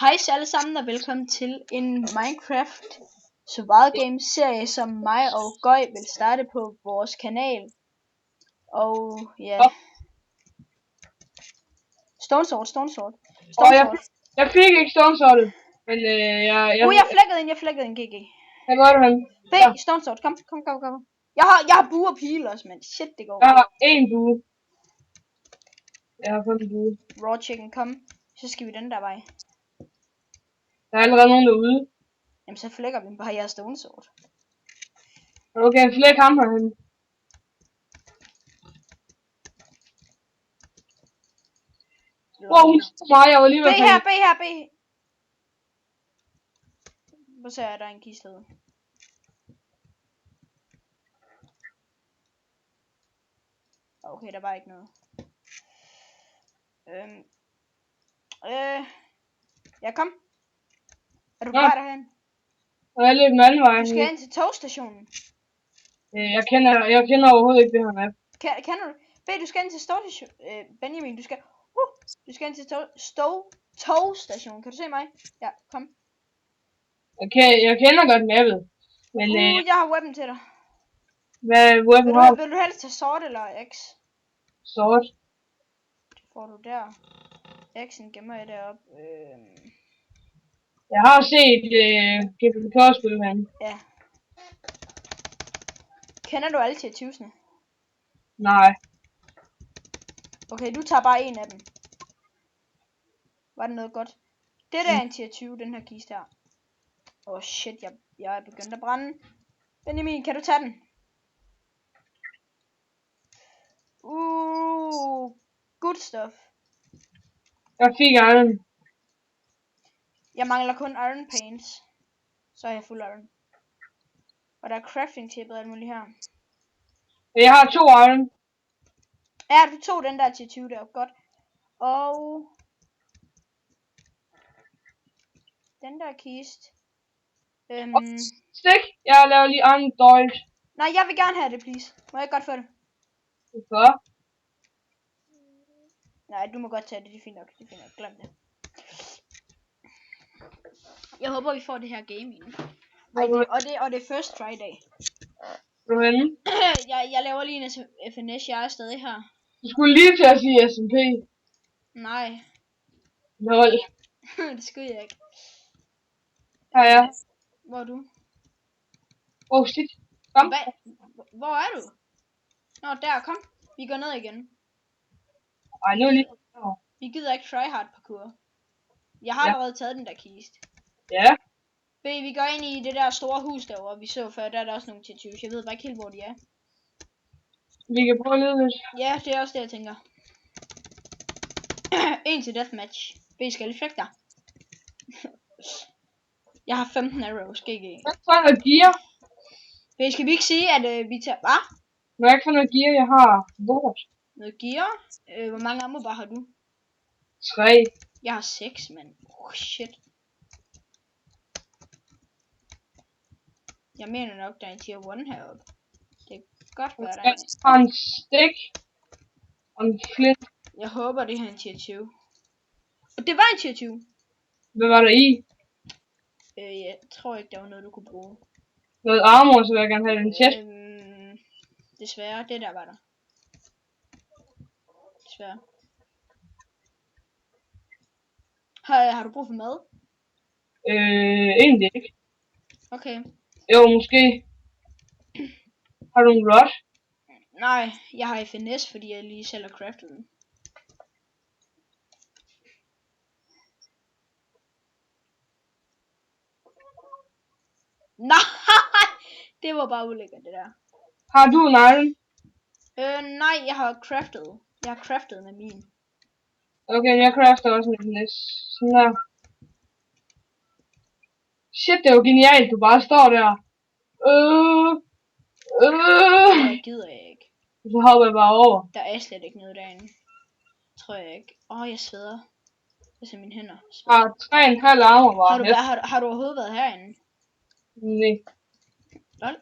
Hej alle sammen og velkommen til en Minecraft Survival Game serie, som mig og Gøj vil starte på vores kanal. Og ja, Stone Sword. Jeg fik ikke Stone Sword, men jeg flækkede en GG. Jeg gør det, han. B, ja. Stone Sword, kom. Jeg har bue og pile også, men shit, det går. Jeg har en bue. Jeg har kun en bue. Raw chicken, kom. Så skal vi den der vej. Der er allerede nogen derude. Jamen så flækker vi bare jeres Stone Sword. Okay, flæk ham herhen. Wow, hun står mig, jeg var lige ved at B. Hvor ser jeg, der er en kiste herude. Okay, der var ikke noget. Ja, kom. Er du bare derhen? Jeg er lidt den anden vej. Du skal ind til togstationen. Jeg kender overhovedet ikke det her map. Kender du? Du skal ind til togstationen. Benjamin, du skal ind til togstationen. Kan du se mig? Ja, kom. Okay, jeg kender godt mappet. Men jeg har weapon til dig. Hvad weapon har du? Vil du helst tage sword eller X? Sword. Det får du der. X'en gemmer jeg deroppe. Jeg har set GPK-spil, mand. Ja. Kender du alle til 20'erne? Nej. Okay, du tager bare en af dem. Var det noget godt? Det der er en tier 20, den her kiste her. Shit, jeg er begyndt at brænde. Benjamin, kan du tage den? Good stuff. Jeg fik iron. Jeg mangler kun iron paints. Så er jeg fuld iron. Og der er crafting table og alt muligt her. Jeg har 2 iron. Ja, du tog den der til 20 der. Godt. Og den der kiste. Stik. Jeg laver lige iron dodge. Nej, jeg vil gerne have det, please. Må jeg godt få det? Hvorfor? Nej, du må godt tage det. Det er fint nok. Glem det. Jeg håber, vi får det her game ind. Og det er first try dag. Jeg laver lige en FNS. Jeg er stadig her. Du skulle lige til at sige SMP. Nej. Lol. Det skulle jeg ikke. Ja. Hvor er du? Shit. Kom. Hvor er du? Nå, der, kom. Vi går ned igen. Ej, nu lige. Vi gider ikke tryhard parkour. Jeg har allerede taget den der kiste. Ja. Vi går ind i det der store hus derovre, vi så før. Der er der også nogle T20's. Jeg ved bare ikke helt, hvor de er. Vi kan prøve lidt. Ja, det er også det, jeg tænker. En til deathmatch. Skal lige flække dig. Jeg har 15 arrows. GG. Hvad for noget gear? Skal vi ikke sige, at vi tager... Hvad? Hvad for noget gear jeg har? Noget gear? Hvor mange ammo bare har du? 3. Jeg har 6, men... shit. Jeg mener nok, der er en tier 1 heroppe. Det kan godt være, der er en. Jeg har en stick. Og en flint. Jeg håber, det her er en tier 20. Og det var en tier 20. Hvad var der i? Jeg tror ikke, der var noget, du kunne bruge. Noget armor, så vil jeg gerne have den chest. Desværre, det der var der. Desværre. Har du brug for mad? Egentlig ikke. Okay. Jo, måske. Har du en rod? Nej, jeg har FNS, fordi jeg lige selv har craftet den. Nej, det var bare ulækkert, det der. Har du en iron? Nej, jeg har craftet med min. Okay, jeg crafter også en FNS. Sådan der. Shit, det er jo genialt, du bare står der. Jeg gider ikke. Så hopper jeg bare over. Der er slet ikke noget derinde. Tror jeg ikke. Jeg sveder. Jeg ser mine hænder. Har 3,5 armor bare. Har du overhovedet været herinde? Nej. Lol.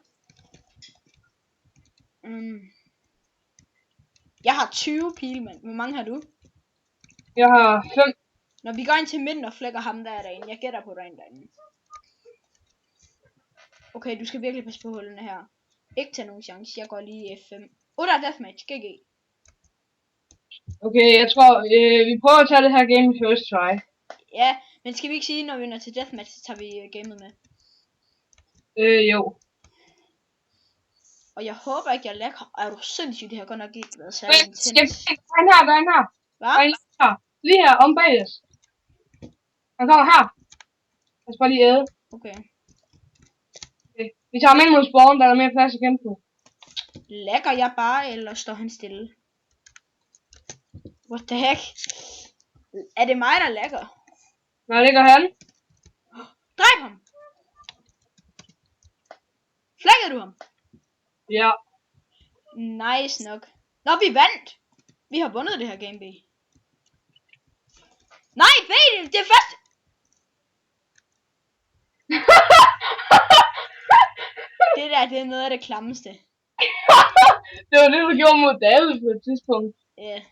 Jeg har 20 pile, mand. Hvor mange har du? Jeg har 5. Når vi går ind til midten og flækker ham der er derinde. Jeg gætter på derinde. Okay, du skal virkelig passe på hullene her. Ikke tage nogen chance. Jeg går lige F5. Der er deathmatch. GG. Okay, jeg tror, vi prøver at tage det her game i first try. Ja, men skal vi ikke sige, når vi når til deathmatch, så tager vi gamet med? Jo. Og jeg håber ikke, jeg lækker. Er du sindssygt, det har godt nok ikke været særlig intens. Der er en her. Hvad? Her. Lige her, om bag os. Han kommer her. Jeg skal bare lige æde. Okay. Vi tager ham ind mod spawn, der er mere plads at kæmpe på. Lækker jeg bare, eller står han stille? What the heck? Er det mig, der lækker? Når ligger han. Dræb ham! Flækkede du ham? Ja. Nice nok. Nå, vi vandt! Vi har vundet det her game, B. Nej, B, det er først! Det er noget af det klammeste. Det var det, du gjorde mod David på et tidspunkt. Ja. Yeah.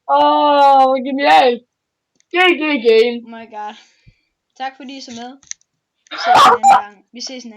Hvor genialt. GG game. Oh my god. Tak fordi I så med. Vi ses en anden gang.